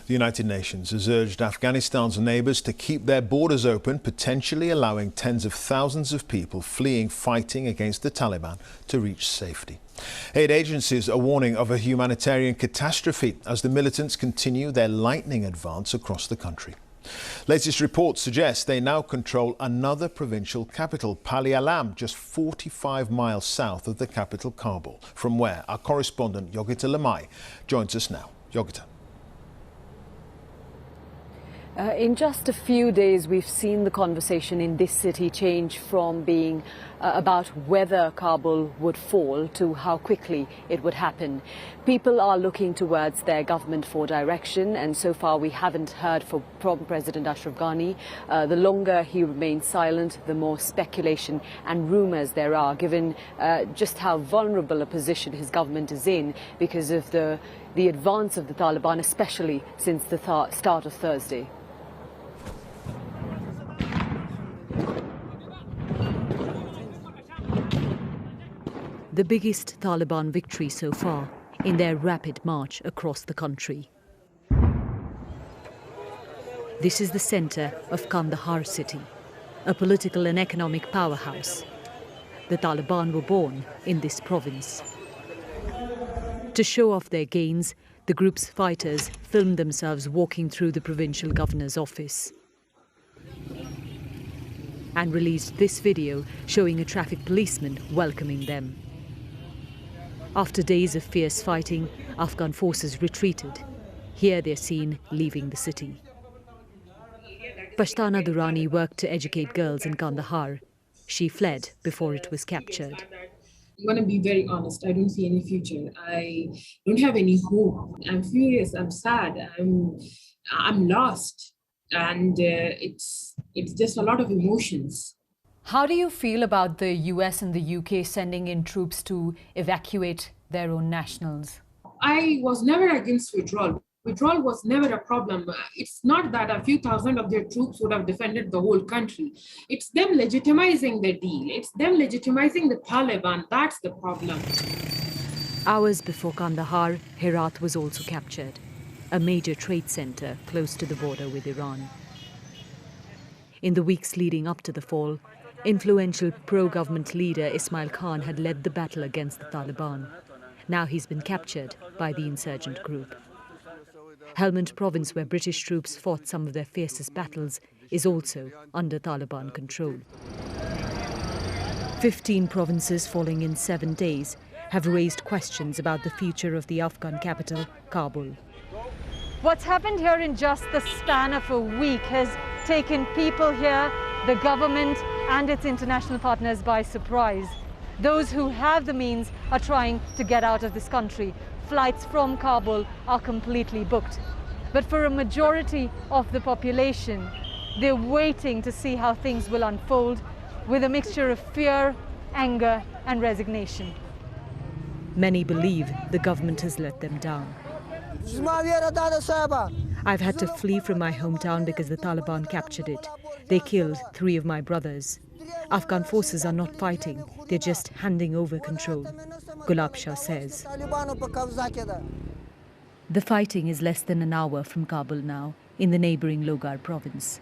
The United Nations has urged Afghanistan's neighbours to keep their borders open, potentially allowing tens of thousands of people fleeing fighting against the Taliban to reach safety. Aid agencies are warning of a humanitarian catastrophe as the militants continue their lightning advance across the country. Latest reports suggest they now control another provincial capital, Pali Alam, just 45 miles south of the capital, Kabul, from where our correspondent Yogita Lamai joins us now. Yogita. In just a few days, we've seen the conversation in this city change from being about whether Kabul would fall to how quickly it would happen. People are looking towards their government for direction, and so far we haven't heard from President Ashraf Ghani. The longer he remains silent, the more speculation and rumours there are, given just how vulnerable a position his government is in because of the advance of the Taliban, especially since the start of Thursday. The biggest Taliban victory so far in their rapid march across the country. This is the centre of Kandahar city, a political and economic powerhouse. The Taliban were born in this province. To show off their gains, the group's fighters filmed themselves walking through the provincial governor's office and released this video showing a traffic policeman welcoming them. After days of fierce fighting, Afghan forces retreated. Here they're seen leaving the city. Pashtana Durrani worked to educate girls in Kandahar. She fled before it was captured. I'm going to be very honest. I don't see any future. I don't have any hope. I'm furious. I'm sad. I'm lost. And it's just a lot of emotions. How do you feel about the US and the UK sending in troops to evacuate their own nationals? I was never against withdrawal. Withdrawal was never a problem. It's not that a few thousand of their troops would have defended the whole country. It's them legitimizing the deal. It's them legitimizing the Taliban. That's the problem. Hours before Kandahar, Herat was also captured, a major trade center close to the border with Iran. In the weeks leading up to the fall, influential pro-government leader Ismail Khan had led the battle against the Taliban. Now he's been captured by the insurgent group. Helmand province, where British troops fought some of their fiercest battles, is also under Taliban control. 15 provinces falling in 7 days have raised questions about the future of the Afghan capital, Kabul. What's happened here in just the span of a week has taken people here, the government and its international partners by surprise. Those who have the means are trying to get out of this country. Flights from Kabul are completely booked. But for a majority of the population, they're waiting to see how things will unfold with a mixture of fear, anger and resignation. Many believe the government has let them down. I've had to flee from my hometown because the Taliban captured it. They killed 3 of my brothers. Afghan forces are not fighting, they're just handing over control, Gulab Shah says. The fighting is less than an hour from Kabul now, in the neighbouring Logar province.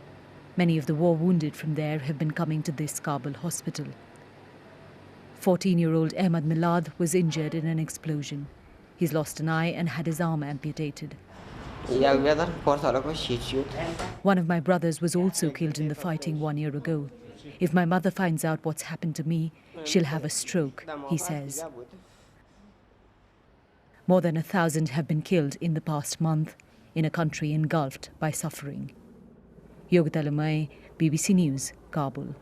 Many of the war wounded from there have been coming to this Kabul hospital. 14-year-old Ahmad Milad was injured in an explosion. He's lost an eye and had his arm amputated. One of my brothers was also killed in the fighting 1 year ago. If my mother finds out what's happened to me, she'll have a stroke, he says. More than 1,000 have been killed in the past month in a country engulfed by suffering. Yogita Lamai, BBC News, Kabul.